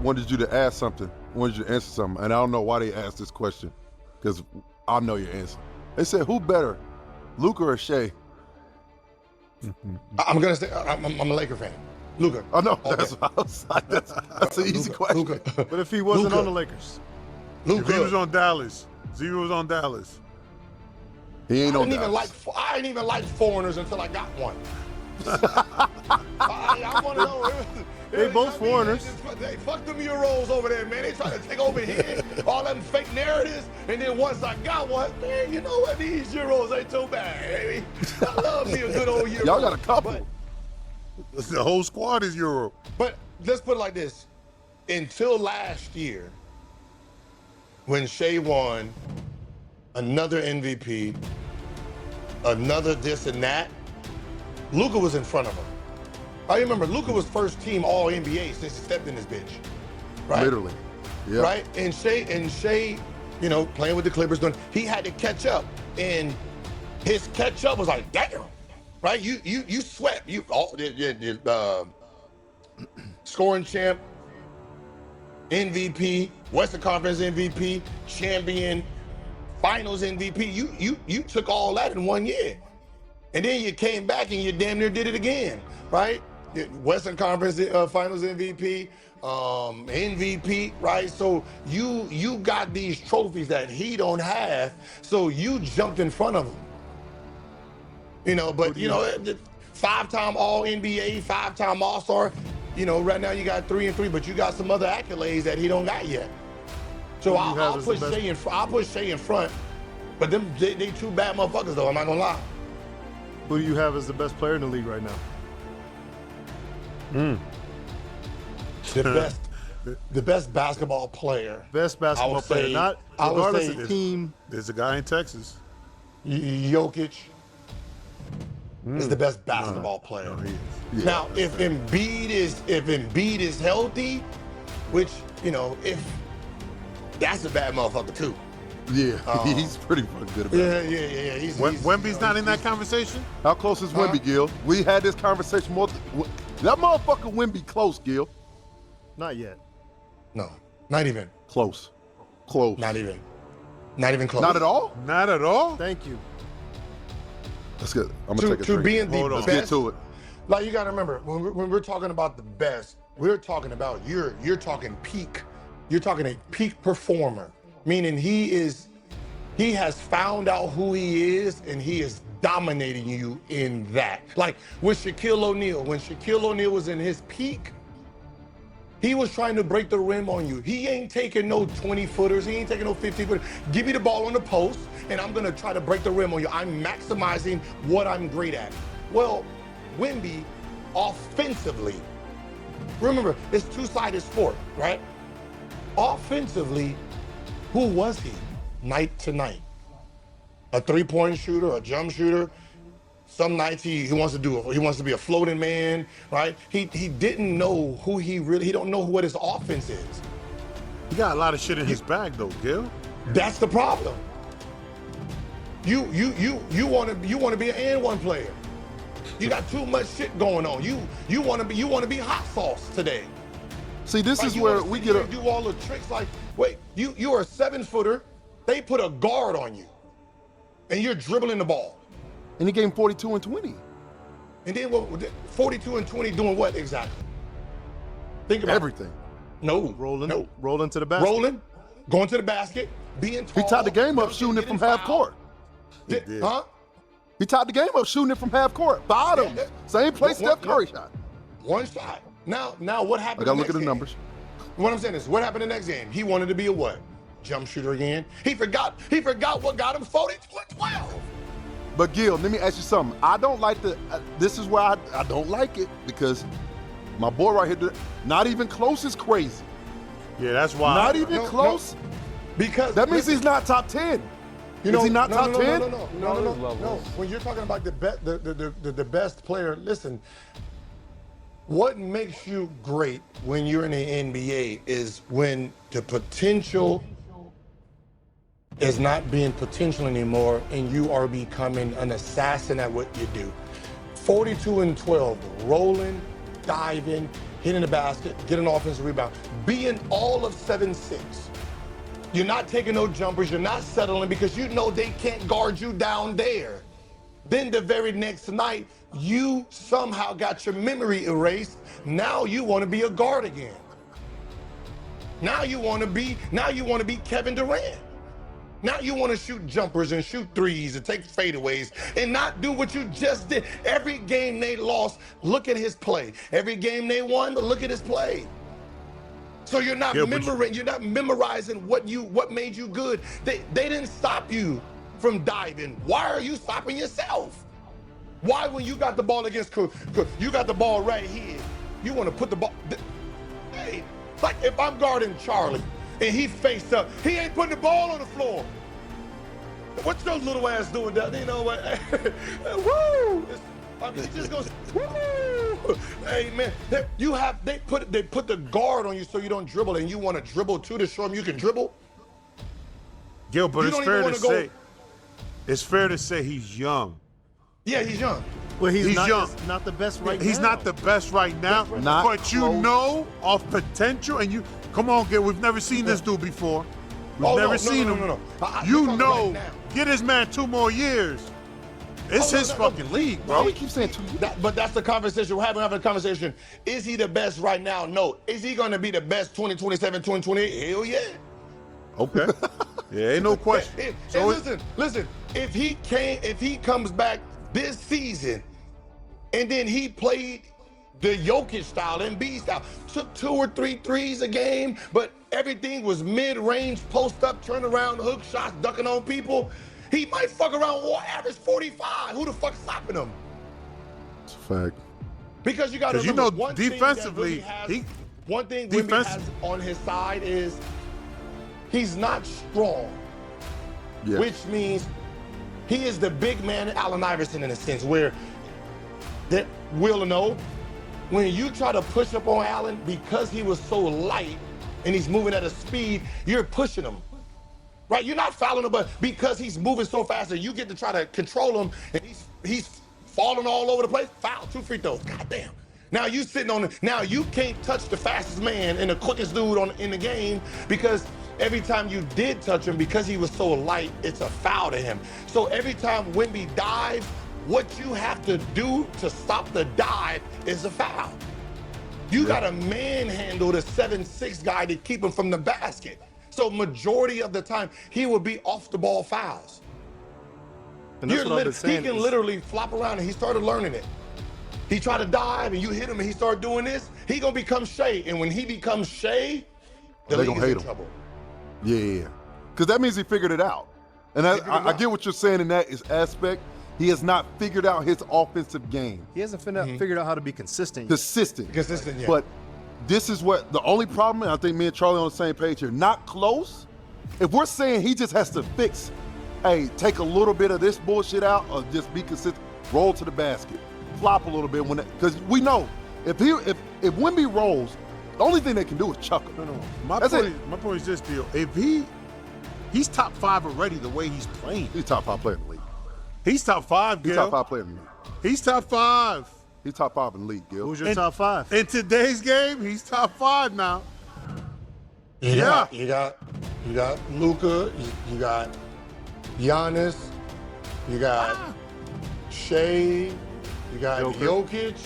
wanted you to ask something. Wanted you to answer something, and I don't know why they asked this question, because I know your answer. They said, "Who better, Luka or Shai?" I'm gonna say I'm a Laker fan. Luka. I know. That's what I was like. That's an easy question. Luka. But if he wasn't Luka. on the Lakers, Luka. If he was on Dallas, Zero was on Dallas. He ain't I on didn't even like foreigners until I got one. I want to know. They both foreigners. They fuck them Euros over there, man. They trying to take over here, all them fake narratives. And then once I got one, man, you know what? These Euros ain't too bad, baby. I love me a good old Euro. Y'all got a couple. The whole squad is Euro. But let's put it like this. Until last year, when Shai won another MVP, another this and that, Luka was in front of him. I remember Luka was first team All NBA since he stepped in this bitch, right? Literally, yeah. Right, and Shai, you know, playing with the Clippers, he had to catch up, and his catch up was like, damn, right? You swept, scoring champ, MVP, Western Conference MVP, champion, Finals MVP. You took all that in 1 year. And then you came back and you damn near did it again, right? Western Conference Finals MVP, MVP, right? So you got these trophies that he don't have, so you jumped in front of him. You know, but you know, 5-time All NBA, 5-time All-Star. You know, right now you got 3 and 3, but you got some other accolades that he don't got yet. So I'll put Shai in front, but they two bad motherfuckers though. I'm not gonna lie. who do you have as the best player in the league right now? The best basketball player. Best basketball player, not regardless of team. There's a guy in Texas. Jokic is the best basketball player. No, he is. Yeah, Now, if Embiid is healthy, which if that's a bad motherfucker too. Yeah, he's pretty fucking good about it. Yeah. Wemby's not in that conversation? How close is Wemby, Gil? We had this conversation more. That motherfucker Wemby close, Gil. Not yet. No, not even. Close. Close. Not even close. Not at all? Not at all? Thank you. That's good. I'm going to take a to drink. being the Hold on. best. Let's get to it. Like, you got to remember, when we're talking about the best, we're talking about you're talking peak. You're talking a peak performer, meaning he has found out who he is and he is dominating you in that. Like with Shaquille O'Neal, when Shaquille O'Neal was in his peak, he was trying to break the rim on you. He ain't taking no 20-footers. He ain't taking no 50-footers. Give me the ball on the post, and I'm going to try to break the rim on you. I'm maximizing what I'm great at. Well, Wemby, offensively, remember, it's two-sided sport, right? Offensively, who was he night to night? A three-point shooter, a jump shooter. Some nights he wants to be a floating man, right? He didn't know who he don't know what his offense is. He got a lot of shit in his bag though, Gil. That's the problem. You want to be an and one player. You got too much shit going on. You want to be hot sauce today. See, this Like, is where we get do all the tricks. Like, wait, you are a 7-footer. They put a guard on you, and you're dribbling the ball. And he gave him 42 and 20. And then 42 and 20 doing what exactly? Think about Everything. No. Rolling to the basket. Rolling, going to the basket, being tall. He tied the game up shooting it from half court. He did. Huh? He tied the game up shooting it from half court. Bottoms. Same place Steph Curry shot. One shot. Now what happened? I got to look at the numbers. What I'm saying is, what happened the next game? He wanted to be a what? Jump shooter again. He forgot what got him 42 and 12. But Gil, let me ask you something. I don't like this is where I don't like it, because my boy right here, not even close is crazy. Yeah, that's why. Not even close? Because That means he's not top 10. Is he not top 10? No. When you're talking about the best player, listen, what makes you great when you're in the NBA is when the potential is not being potential anymore and you are becoming an assassin at what you do. 42 and 12, rolling, diving, hitting the basket, getting an offensive rebound, being all of 7'6". You're not taking no jumpers, you're not settling because you know they can't guard you down there. Then the very next night, you somehow got your memory erased. Now you want to be a guard again. Now you want to be Kevin Durant. Now you want to shoot jumpers and shoot threes and take fadeaways and not do what you just did. Every game they lost, look at his play. Every game they won, look at his play. So you're not you're not memorizing what made you good. They didn't stop you from diving. Why are you stopping yourself? Why, when you got the ball against you got the ball right here, you want to put the ball. Hey, like if I'm guarding Charlie and he faced up, he ain't putting the ball on the floor. What's your little ass doing down there? You know what? Woo! I mean, he just goes, woo! Hey man, they put the guard on you so you don't dribble, and you want to dribble too to show them you can dribble. Gilbert, it's fair to say he's young. Yeah, he's young. Well, he's not, young. Not the best right now. He's not the best right now, but you know of potential, and come on, Gil, we've never seen this dude before. We've never seen him. No. You know, get this man 2 more years. It's his fucking league, bro. We keep saying 2 years. But that's the conversation. We're having a conversation. Is he the best right now? No. Is he going to be the best 2027, 2028? Hell yeah. Okay. Yeah, ain't no question. Listen. If he comes back this season, and then he played the Jokic style, Embiid style, took 2 or 3 threes a game, but everything was mid-range, post-up, turn-around, hook shots, ducking on people, he might fuck around or average 45. Who the fuck's stopping him? It's a fact. Because you got to remember, you know, defensively, one thing Wemby has on his side is he's not strong, which means he is the big man Allen Iverson in a sense, where that will know when you try to push up on Allen because he was so light and he's moving at a speed, you're pushing him. Right? You're not fouling him, but because he's moving so fast and you get to try to control him and he's falling all over the place, foul, 2 free throws. God damn. Now you sitting on now you can't touch the fastest man and the quickest dude in the game because every time you did touch him, because he was so light, it's a foul to him. So every time Wemby dives, what you have to do to stop the dive is a foul. You got to manhandle the 7'6" guy to keep him from the basket. So majority of the time, he will be off the ball fouls. And that's what I've been saying. He can literally flop around, and he started learning it. He tried to dive, and you hit him, and he started doing this. He gonna become Shai, and when he becomes Shai, the league is in trouble. Yeah, because that means he figured it out. And I get what you're saying in that aspect. He has not figured out his offensive game. He hasn't figured out how to be consistent. Consistent, yeah. But this is what the only problem, and I think me and Charlie on the same page here, not close. If we're saying he just has to fix, hey, take a little bit of this bullshit out or just be consistent, roll to the basket, flop a little bit because we know if Wemby rolls, the only thing they can do is chuck him. No. My point is this, deal. If he's top 5 already the way he's playing. He's top 5 player in the league. He's top 5, Gil. He's top 5 player in the league. He's top 5. He's top 5 in the league, Gil. Who's your top 5? In today's game, he's top 5 now. Yeah. You got Luka, you got Giannis, you got Shai, you got Jokic.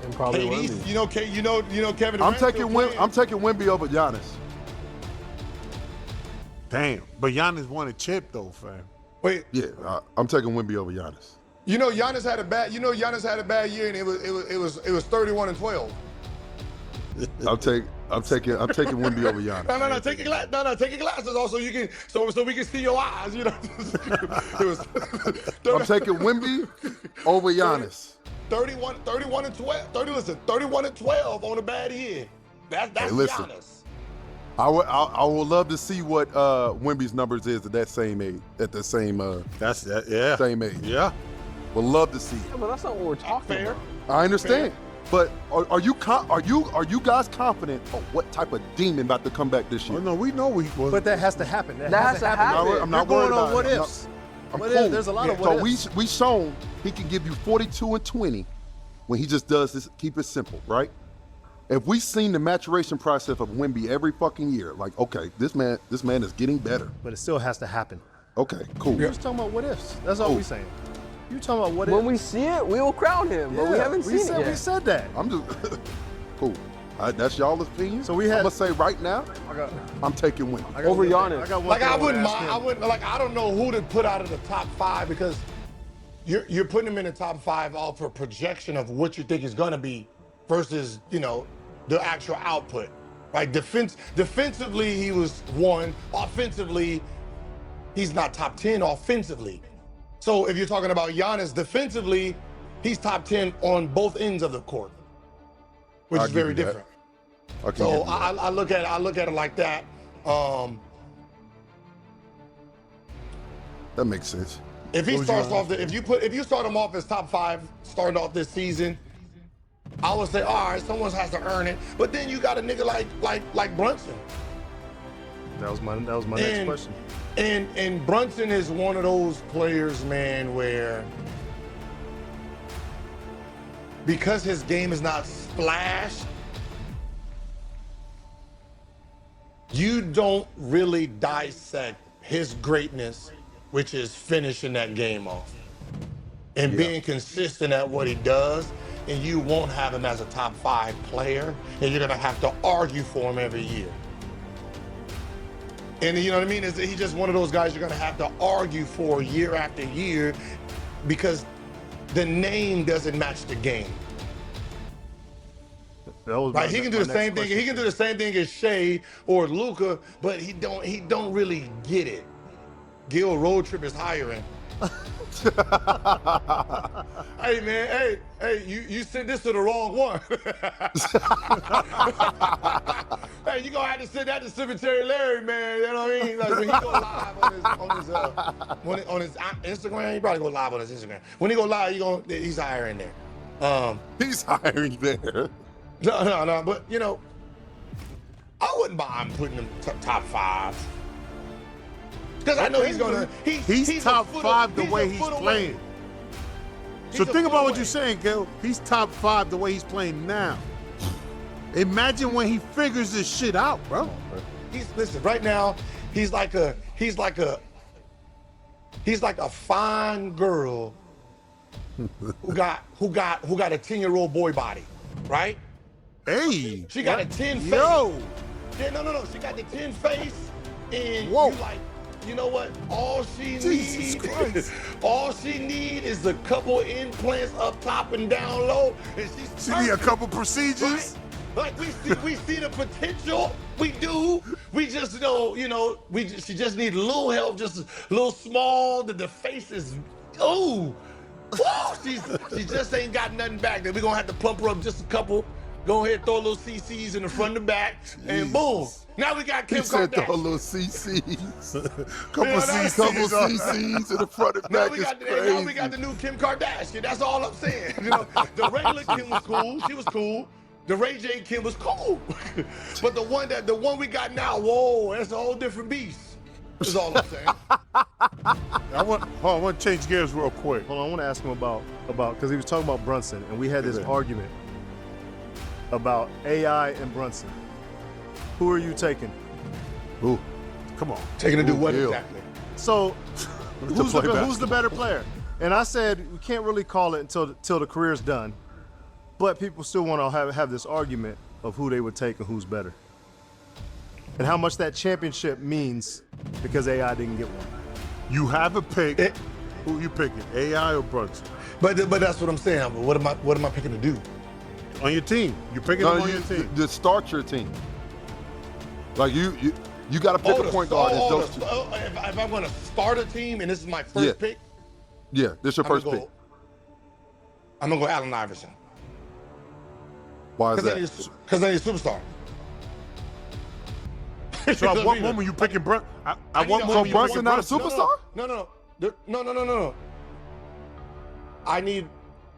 And probably KD, you know Kevin I'm Durant. I'm taking Wemby over Giannis. Damn, but Giannis won a chip though, fam. Wait. Yeah, I'm taking Wemby over Giannis. Giannis had a bad year, and it was 31-12. I'm taking Wemby over Giannis. No, take your glasses off so we can see your eyes. I'm taking Wemby over Giannis. 31-12 on a bad year. That's Giannis. I would love to see what Wemby's numbers is at that same age. Same age. Yeah. Would love to see it. Yeah, but that's not what we're talking about. I understand. But are you guys confident of what type of demon about to come back this year? Oh, no, we know we was. But that has to happen. That has to happen. I'm not worried about what it. ifs. I'm What cool. if? There's a lot of what ifs. So we shown he can give you 42 and 20 when he just does this, keep it simple, right? If we've seen the maturation process of Wemby every fucking year, like, okay, this man is getting better. But it still has to happen. Okay, cool. We're just talking about what ifs. That's all we're saying. You're talking about what ifs. When we see it, we will crown him, but we haven't seen it yet. We said that. I'm just cool. That's y'all's opinion. So we had. I'm gonna say right now, I'm taking Wemby over Giannis. I wouldn't mind. I wouldn't like. I don't know who to put out of the top 5 because you're putting him in the top 5 all for projection of what you think is gonna be versus the actual output. Right? Defensively, he was 1. Offensively, he's not top 10 offensively. So if you're talking about Giannis defensively, he's top 10 on both ends of the court, which is very different. So I look at it like that. That makes sense. If he starts off, if you start him off as top 5, starting off this season, I would say, all right, someone has to earn it. But then you got a nigga like Brunson. That was my next question. And Brunson is one of those players, man, where because his game is not splash, you don't really dissect his greatness, which is finishing that game off and being consistent at what he does. And you won't have him as a top 5 player, and you're gonna have to argue for him every year. And you know what I mean? He's just one of those guys you're gonna have to argue for year after year because the name doesn't match the game. Right? He can do the same thing. He can do the same thing as Shai or Luka, but he don't really get it. Gil road trip is hiring. Hey man, hey, you sent this to the wrong one. Hey, you gonna have to send that to Cemetery Larry, man. You know what I mean? Like when he go live on his Instagram, he probably go live on his Instagram. When he go live, he's hiring there. He's hiring there. No, but I wouldn't mind putting him top 5. Because I know he's gonna. He's top 5 the way he's playing. So think about what you're saying, Gil. He's top 5 the way he's playing now. Imagine when he figures this shit out, bro. Listen, right now, he's like a fine girl who got a 10-year-old boy body, right? Hey. She got a 10 face. Yo. Yeah, no. She got the 10 face, and whoa. You like. You know what? All she needs is a couple implants up top and down low, and she need a couple procedures. Right? Like we see the potential. We do. We just know, she just needs a little help, just a little small. The face is, she just ain't got nothing back there. We're gonna have to pump her up just a couple. Go ahead, throw a little CCs in the front and back, and boom. Now we got Kim Kardashian. Throw a little CCs. Couple CCs in the front and back. Now we got the new Kim Kardashian. That's all I'm saying. The regular Kim was cool. She was cool. The Ray J Kim was cool. But the one we got now, whoa, that's a whole different beast. That's all I'm saying. I want to change gears real quick. Hold on, I want to ask him about because he was talking about Brunson, and we had this argument about AI and Brunson. Who are you taking? Who? Come on. Taking to do what exactly? So, who's the better player? And I said we can't really call it until the career's done, but people still want to have this argument of who they would take and who's better, and how much that championship means because AI didn't get one. You have a pick. Who you picking? AI or Brunson? But that's what I'm saying. What am I picking to do? On your team. You're picking them on your team. To start your team. Like you got to pick a point guard. If I'm going to start a team and this is my first pick. Yeah, this is your first pick. I'm going to go Allen Iverson. Why is that? Because he's a superstar. So at what moment you picking Brunson? So Brunson not a superstar? No.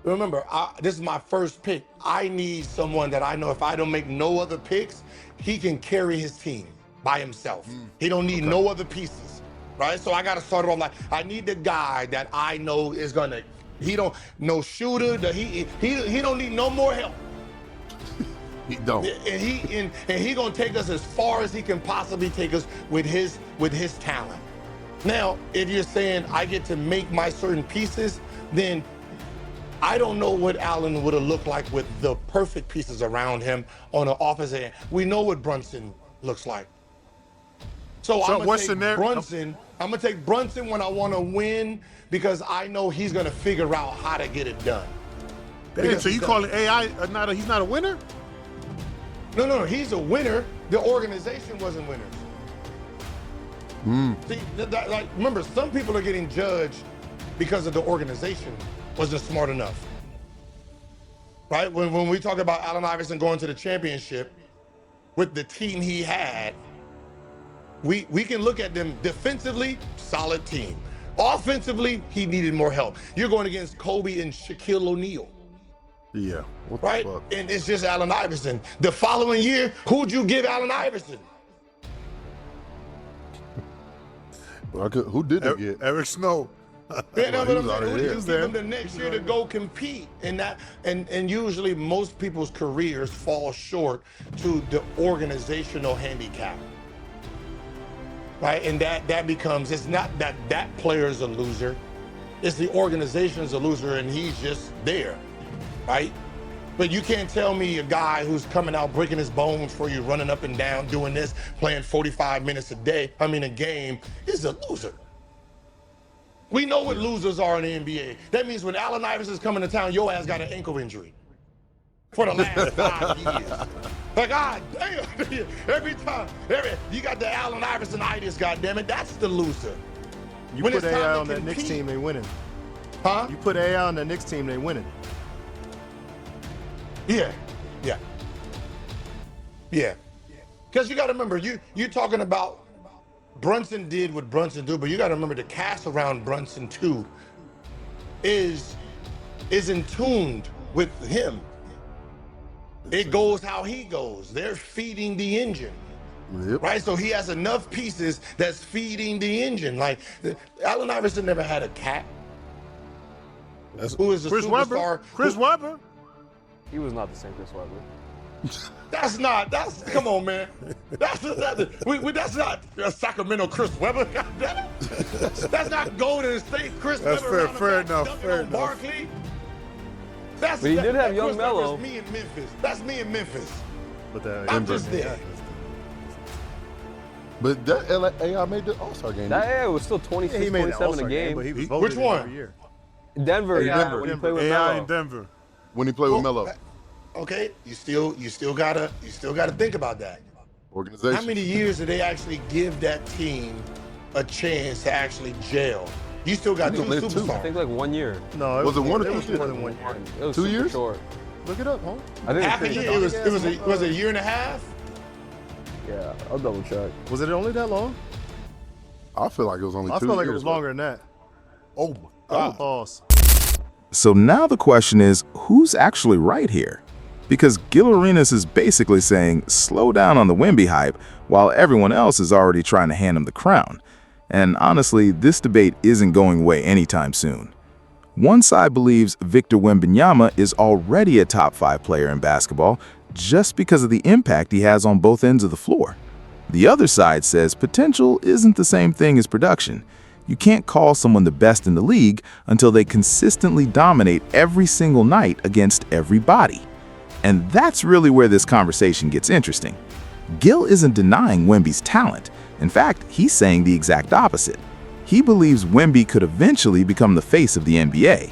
Remember, this is my first pick. I need someone that I know if I don't make no other picks, he can carry his team by himself. He don't need no other pieces, right? So I got to start it off like, I need the guy that I know is going to He don't no shooter. He don't need no more help. He don't. And he gonna take us as far as he can possibly take us with his talent. Now, if you're saying I get to make my certain pieces, then I don't know what Allen would have looked like with the perfect pieces around him on the offensive end. We know what Brunson looks like. So I'm gonna take Brunson. I'm gonna take Brunson when I want to win because I know he's gonna figure out how to get it done. So you call it AI? He's not a winner? No. He's a winner. The organization wasn't winners. See, like remember, some people are getting judged because of the organization wasn't smart enough. Right? When we talk about Allen Iverson going to the championship with the team he had, we can look at them defensively, solid team. Offensively, he needed more help. You're going against Kobe and Shaquille O'Neal. Yeah. Right? And it's just Allen Iverson. The following year, who'd you give Allen Iverson? Who did they get? Eric Snow. Yeah, no, but I'm saying, who did you give him the next year to go compete? And usually most people's careers fall short to the organizational handicap. Right? And that becomes, it's not that player's a loser. It's the organization's a loser and he's just there. Right? But you can't tell me a guy who's coming out breaking his bones for you, running up and down, doing this, playing 45 minutes a game, is a loser. We know what losers are in the NBA. That means when Allen Iverson's coming to town, your ass got an ankle injury for the last 5 years. Like, God damn, every time, you got the Allen Iverson-itis, goddammit, that's the loser. You put AI on that Knicks team, they winning. Huh? You put AI on the Knicks team, they winning. Yeah. Because you got to remember, you're talking about Brunson did what Brunson do, but you got to remember the cast around Brunson too is in tuned with him. It goes how he goes. They're feeding the engine. Yep. Right? So he has enough pieces that's feeding the engine. Like, Allen Iverson never had a cat. Who is a superstar. Chris Webber. He was not the same Chris Webber. That's come on, man. That's not a Sacramento Chris Webber. That's not Golden State Chris Webber. Fair enough. Barkley. But he did have Young Melo. That's me in Memphis. That's me in Memphis. But I'm just there. But that AI made the All-Star game. That AI was still 26, 27 a game. But he was Which one? every year. Denver. Denver. When he played with AI Melo. in Denver. When he played with Melo. Okay, you still gotta think about that. Organization. How many years did they actually give that team a chance to actually gel? You still got two superstars. I think like 1 year. No, Was it one or it two was years? more than 1 year. It was 2 super years? short. Look it up, huh? I think Half a year. It was a year and a half. Yeah, I'll double check. Was it only that long? I feel like it was only 2 I years. feel like it was longer than that. Oh my God. Pause. So now the question is, who's actually right here? Because Gilbert Arenas is basically saying, slow down on the Wemby hype, while everyone else is already trying to hand him the crown. And honestly, this debate isn't going away anytime soon. One side believes Victor Wembanyama is already a top 5 player in basketball just because of the impact he has on both ends of the floor. The other side says potential isn't the same thing as production. You can't call someone the best in the league until they consistently dominate every single night against everybody. And that's really where this conversation gets interesting. Gil isn't denying Wemby's talent. In fact, he's saying the exact opposite. He believes Wemby could eventually become the face of the NBA.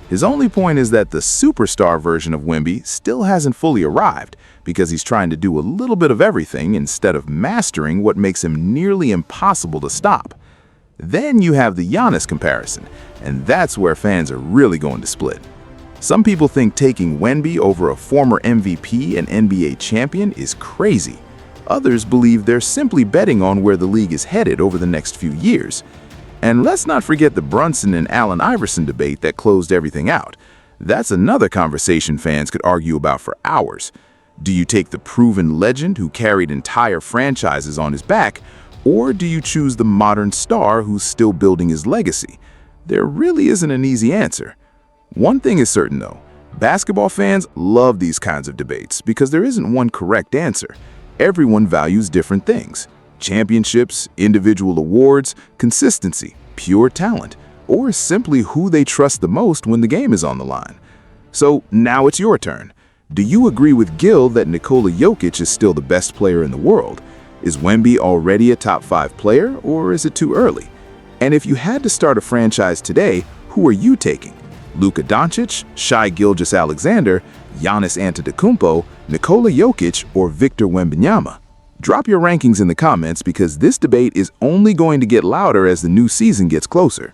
His only point is that the superstar version of Wemby still hasn't fully arrived because he's trying to do a little bit of everything instead of mastering what makes him nearly impossible to stop. Then you have the Giannis comparison, and that's where fans are really going to split. Some people think taking Wemby over a former MVP and NBA champion is crazy. Others believe they're simply betting on where the league is headed over the next few years. And let's not forget the Brunson and Allen Iverson debate that closed everything out. That's another conversation fans could argue about for hours. Do you take the proven legend who carried entire franchises on his back, or do you choose the modern star who's still building his legacy? There really isn't an easy answer. One thing is certain though, basketball fans love these kinds of debates because there isn't one correct answer. Everyone values different things: championships, individual awards, consistency, pure talent, or simply who they trust the most when the game is on the line. So now it's your turn. Do you agree with Gil that Nikola Jokic is still the best player in the world? Is Wemby already a top 5 player, or is it too early? And if you had to start a franchise today, who are you taking? Luka Doncic, Shai Gilgeous-Alexander, Giannis Antetokounmpo, Nikola Jokic, or Victor Wembanyama? Drop your rankings in the comments because this debate is only going to get louder as the new season gets closer.